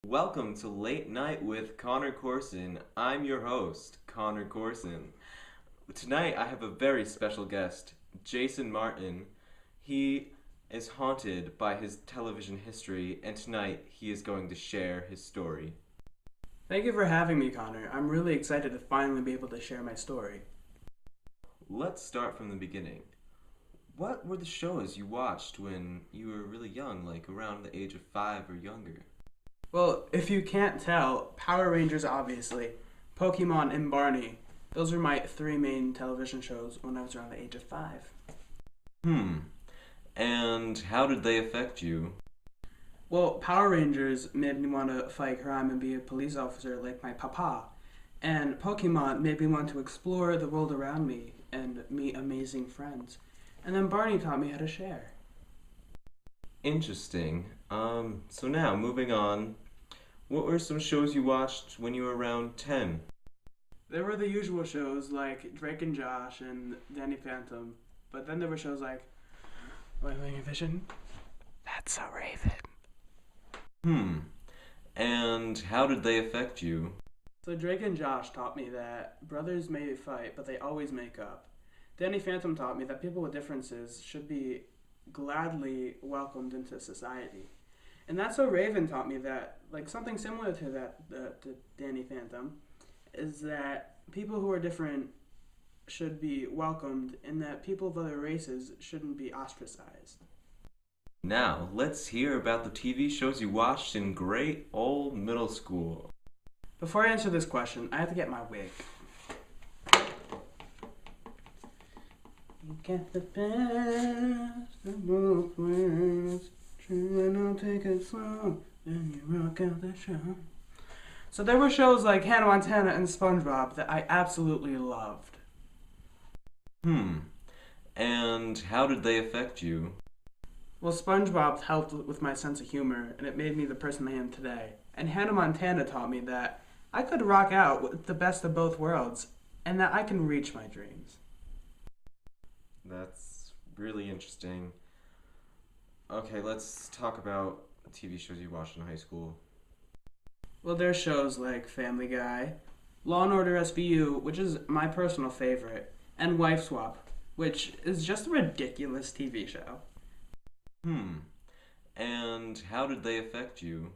Welcome to Late Night with Connor Corson. I'm your host, Connor Corson. Tonight I have a very special guest, Jason Martin. He is haunted by his television history, and tonight he is going to share his story. Thank you for having me, Connor. I'm really excited to finally be able to share my story. Let's start from the beginning. What were the shows you watched when you were really young, like around the age of 5 or younger? Well, if you can't tell, Power Rangers obviously, Pokemon, and Barney. Those were my three main television shows when I was around the age of 5. And how did they affect you? Well, Power Rangers made me want to fight crime and be a police officer like my papa. And Pokemon made me want to explore the world around me and meet amazing friends. And then Barney taught me how to share. Interesting. So now, moving on. What were some shows you watched when you were around 10? There were the usual shows like Drake and Josh and Danny Phantom, but then there were shows like Wailing a Vision. That's a Raven. And how did they affect you? So Drake and Josh taught me that brothers may fight, but they always make up. Danny Phantom taught me that people with differences should be gladly welcomed into society. And That's So Raven taught me that, like something similar to that, to Danny Phantom, is that people who are different should be welcomed and that people of other races shouldn't be ostracized. Now, let's hear about the TV shows you watched in great old middle school. Before I answer this question, I have to get my wig. You get the best of both worlds. True, and I'll take it slow. Then you rock out the show. So there were shows like Hannah Montana and SpongeBob that I absolutely loved. And how did they affect you? Well, SpongeBob helped with my sense of humor, and it made me the person I am today. And Hannah Montana taught me that I could rock out with the best of both worlds, and that I can reach my dreams. That's really interesting. Okay, let's talk about TV shows you watched in high school. Well, there's shows like Family Guy, Law and Order SVU, which is my personal favorite, and Wife Swap, which is just a ridiculous TV show. And how did they affect you?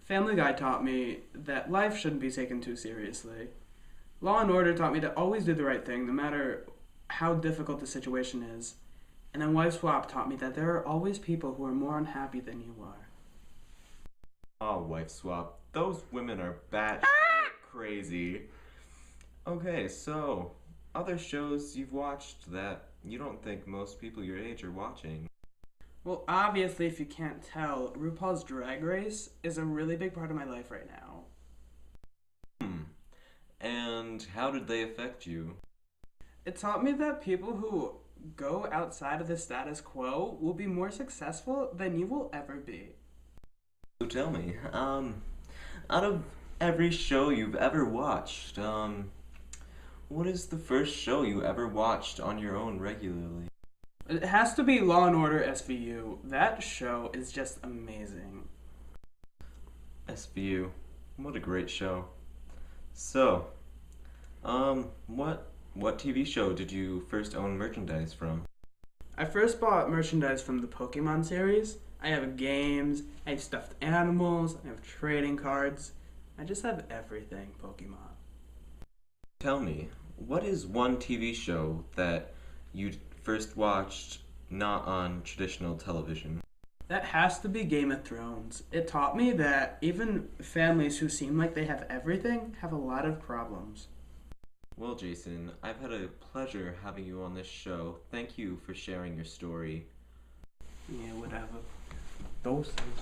Family Guy taught me that life shouldn't be taken too seriously. Law and Order taught me to always do the right thing, no matter how difficult the situation is. And then Wife Swap taught me that there are always people who are more unhappy than you are. Oh, Wife Swap. Those women are bat crazy. Okay, so, other shows you've watched that you don't think most people your age are watching. Well, obviously, if you can't tell, RuPaul's Drag Race is a really big part of my life right now. And how did they affect you? It taught me that people who go outside of the status quo will be more successful than you will ever be. So tell me, out of every show you've ever watched, what is the first show you ever watched on your own regularly? It has to be Law and Order SVU. That show is just amazing. SVU. What a great show. So, what TV show did you first own merchandise from? I first bought merchandise from the Pokemon series. I have games, I have stuffed animals, I have trading cards. I just have everything Pokemon. Tell me, what is one TV show that you first watched not on traditional television? That has to be Game of Thrones. It taught me that even families who seem like they have everything have a lot of problems. Well, Jason, I've had a pleasure having you on this show. Thank you for sharing your story. Yeah, whatever. Those things.